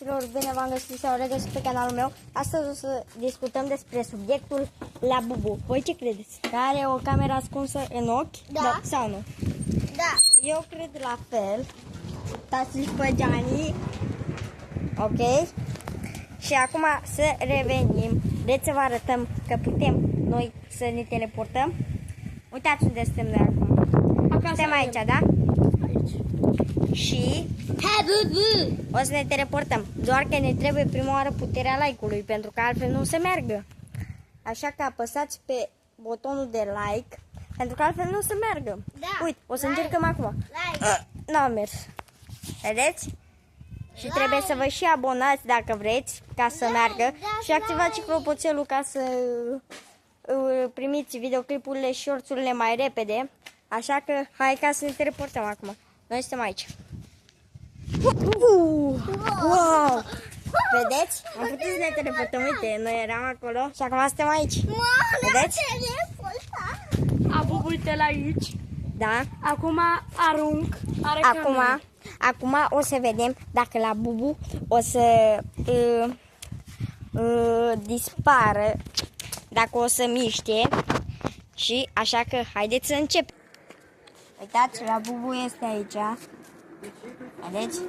fraților, bine v-am găsit sau regăsit pe canalul meu. Astăzi o să discutăm despre subiectul la Bubu. Voi ce credeți? Că are o cameră ascunsă în ochi? Da. Sau nu? Da. Eu cred la fel. Uitați-l pe Gianni. Ok? Și acum să revenim. Vreți să vă arătăm că putem noi să ne teleportăm? Uitați unde suntem noi acum. Suntem aici, da? Aici. Și o să ne teleportăm. Doar că ne trebuie prima oară puterea like-ului, pentru că altfel nu o să meargă. Așa că apăsați pe butonul de like, pentru că altfel nu o să meargă. Da. Uite, o să Like. încercăm acum. Like. N-a mers. Vedeți? Și trebuie să vă și abonați dacă vreți, ca să meargă. Și activați și clopoțelul ca să primiți videoclipurile și shorts-urile mai repede. Așa că hai ca să ne teleportăm acum. Noi suntem aici. Wow! Vedeți? Am putut să ne teleportăm. Uite, noi eram acolo și acum suntem aici. Vedeți? A bubuite la aici. Da. Acum arunc. Are Acum o să vedem dacă la Bubu o să dispară, dacă o să miște. Și așa că haideți să începem. Uitați, la Bubu este aici. Vedeți?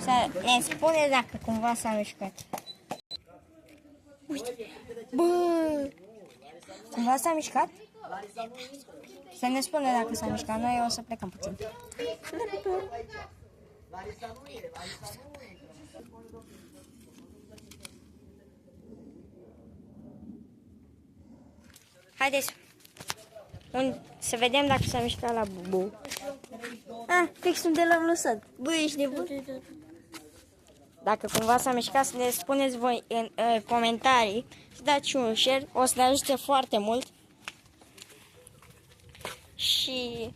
Să ne spune dacă cumva s-a mișcat. Uite! Bă! Cumva s-a mișcat? Să ne spune dacă s-a mișcat. Noi o să plecăm puțin. Haideți să vedem dacă s-a mișcat la Bubu. Fix unde l-am lăsat. Bă, ești nebun? Dacă cumva s-a mișcat, să ne spuneți voi în comentarii. Să dați și un share. O să ne ajute foarte mult. Și...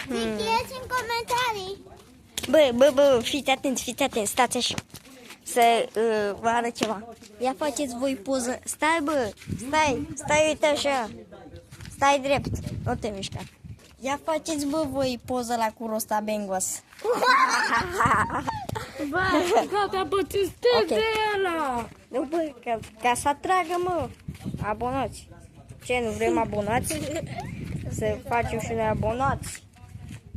Ziceți în comentarii. Bă, fiți atenți, stați așa. Să vă arăt ceva. Ia faceți voi poză. Stai, bă, stai, uite așa. Stai drept, nu te mișca. Ia faceți, bă, voi poză la Curosta Bengos. Bă, gata, bătuți de ăla. Nu, bă, ca să atragă, mă. Abonați. Ce, nu vrem abonați? Să facem și noi abonați.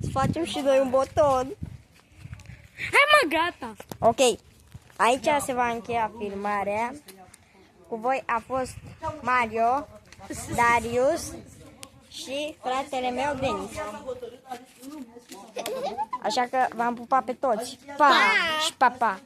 Să facem și noi un buton. Hai mă, gata. Ok. Aici se va încheia filmarea. Cu voi a fost Mario, Darius și fratele meu Denis. Așa că v-am pupat pe toți. Pa! Și pa, pa!